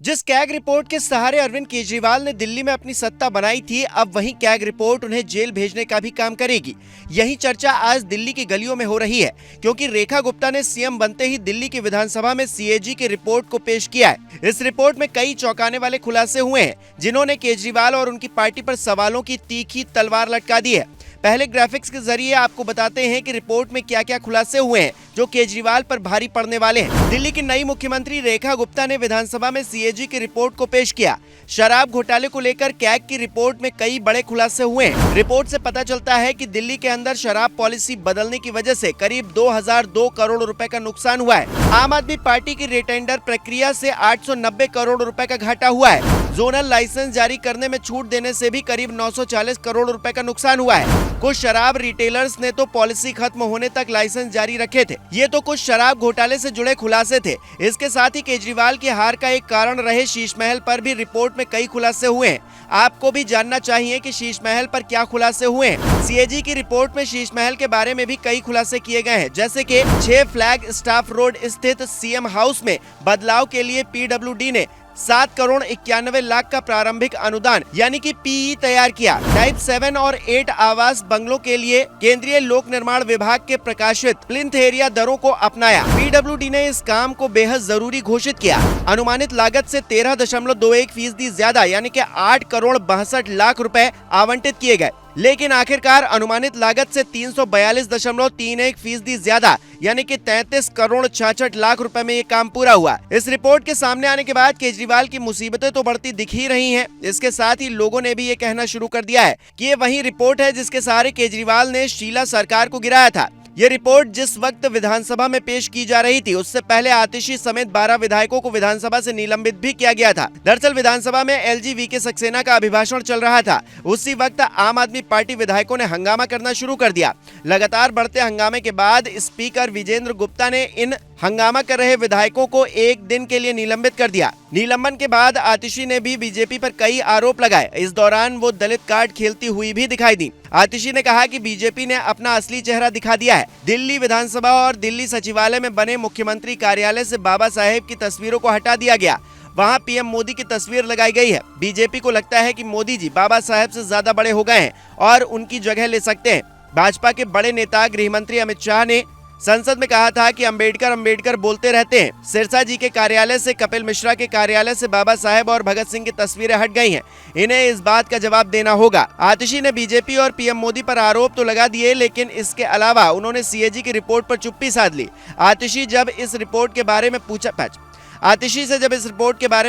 जिस CAG report के सहारे अरविंद केजरीवाल ने दिल्ली में अपनी सत्ता बनाई थी, अब वही कैग रिपोर्ट उन्हें जेल भेजने का भी काम करेगी। यही चर्चा आज दिल्ली की गलियों में हो रही है, क्योंकि रेखा गुप्ता ने सीएम बनते ही दिल्ली की विधानसभा में सीएजी की रिपोर्ट को पेश किया है। इस रिपोर्ट में कई चौंकाने वाले खुलासे हुए हैं, जिन्होंने केजरीवाल और उनकी पार्टी पर सवालों की तीखी तलवार लटका दी है। पहले ग्राफिक्स के जरिए आपको बताते हैं कि रिपोर्ट में क्या क्या खुलासे हुए हैं जो केजरीवाल पर भारी पड़ने वाले हैं। दिल्ली की नई मुख्यमंत्री रेखा गुप्ता ने विधानसभा में सीएजी की रिपोर्ट को पेश किया। शराब घोटाले को लेकर कैग की रिपोर्ट में कई बड़े खुलासे हुए हैं। रिपोर्ट से पता चलता है कि दिल्ली के अंदर शराब पॉलिसी बदलने की वजह से करीब 2002 करोड़ रुपए का नुकसान हुआ है। आम आदमी पार्टी की रिटेंडर प्रक्रिया से 890 करोड़ रुपए का घाटा हुआ है। जोनल लाइसेंस जारी करने में छूट देने से भी करीब 940 करोड़ रुपए का नुकसान हुआ है। कुछ शराब रिटेलर्स ने तो पॉलिसी खत्म होने तक लाइसेंस जारी रखे थे। ये तो कुछ शराब घोटाले से जुड़े खुलासे थे। इसके साथ ही केजरीवाल की हार का एक कारण रहे शीश महल पर भी रिपोर्ट में कई खुलासे हुए हैं। आपको भी जानना चाहिए कि शीश महल पर क्या खुलासे हुए हैं। सीएजी की रिपोर्ट में शीश महल के बारे में भी कई खुलासे किए गए हैं, जैसे कि 6 फ्लैग स्टाफ रोड स्थित सीएम हाउस में बदलाव के लिए पीडब्ल्यूडी ने 7 करोड़ 91 लाख का प्रारंभिक अनुदान यानी कि पीई तैयार किया। टाइप 7 और 8 आवास बंगलों के लिए केंद्रीय लोक निर्माण विभाग के प्रकाशित प्लिंथ एरिया दरों को अपनाया। पीडब्ल्यूडी ने इस काम को बेहद जरूरी घोषित किया। अनुमानित लागत से 13.21% ज्यादा यानी कि 8 करोड़ 62 लाख रुपए आवंटित किए गए, लेकिन आखिरकार अनुमानित लागत से 342.31% ज्यादा यानी कि 33 करोड़ 66 लाख रुपए में ये काम पूरा हुआ। इस रिपोर्ट के सामने आने के बाद केजरीवाल की मुसीबतें तो बढ़ती दिख ही रही हैं। इसके साथ ही लोगों ने भी ये कहना शुरू कर दिया है कि ये वही रिपोर्ट है जिसके सहारे केजरीवाल ने शीला सरकार को गिराया था। ये रिपोर्ट जिस वक्त विधानसभा में पेश की जा रही थी, उससे पहले आतिशी समेत 12 विधायकों को विधानसभा से निलंबित भी किया गया था। दरअसल विधानसभा में एलजी सक्सेना का अभिभाषण चल रहा था। उसी वक्त आम आदमी पार्टी विधायकों ने हंगामा करना शुरू कर दिया। लगातार बढ़ते हंगामे के बाद स्पीकर विजेंद्र गुप्ता ने इन हंगामा कर रहे विधायकों को एक दिन के लिए निलंबित कर दिया। निलंबन के बाद आतिशी ने भी बीजेपी पर कई आरोप लगाए। इस दौरान वो दलित कार्ड खेलती हुई भी दिखाई दी। आतिशी ने कहा कि बीजेपी ने अपना असली चेहरा दिखा दिया है। दिल्ली विधानसभा और दिल्ली सचिवालय में बने मुख्यमंत्री कार्यालय से बाबा साहेब की तस्वीरों को हटा दिया गया। वहां पीएम मोदी की तस्वीर लगाई गई है। बीजेपी को लगता है कि मोदी जी बाबा साहेब से ज्यादा बड़े हो गए हैं और उनकी जगह ले सकते हैं। भाजपा के बड़े नेता गृह मंत्री अमित शाह ने संसद में कहा था कि अंबेडकर बोलते रहते हैं। सिरसा जी के कार्यालय से कपिल मिश्रा के कार्यालय से बाबा साहेब और भगत सिंह की तस्वीरें हट गई हैं। इन्हें इस बात का जवाब देना होगा। आतिशी ने बीजेपी और पीएम मोदी पर आरोप तो लगा दिए, लेकिन इसके अलावा उन्होंने सीएजी की रिपोर्ट पर चुप्पी साध ली। आतिशी से जब इस रिपोर्ट के बारे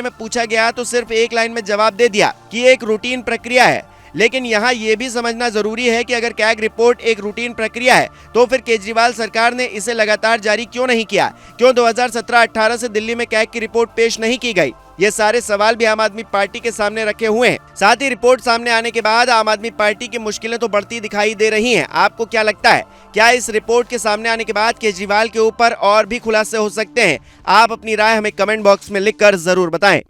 में पूछा गया तो सिर्फ एक लाइन में जवाब दे दिया कि एक रूटीन प्रक्रिया है। लेकिन यहाँ ये भी समझना जरूरी है कि अगर कैग रिपोर्ट एक रूटीन प्रक्रिया है तो फिर केजरीवाल सरकार ने इसे लगातार जारी क्यों नहीं किया? क्यों 2017-18 से दिल्ली में कैग की रिपोर्ट पेश नहीं की गई? ये सारे सवाल भी आम आदमी पार्टी के सामने रखे हुए हैं। साथ ही रिपोर्ट सामने आने के बाद आम आदमी पार्टी की मुश्किलें तो बढ़ती दिखाई दे रही हैं। आपको क्या लगता है, क्या इस रिपोर्ट के सामने आने के बाद केजरीवाल के ऊपर और भी खुलासे हो सकते हैं? आप अपनी राय हमें कमेंट बॉक्स में लिखकर जरूर बताएं।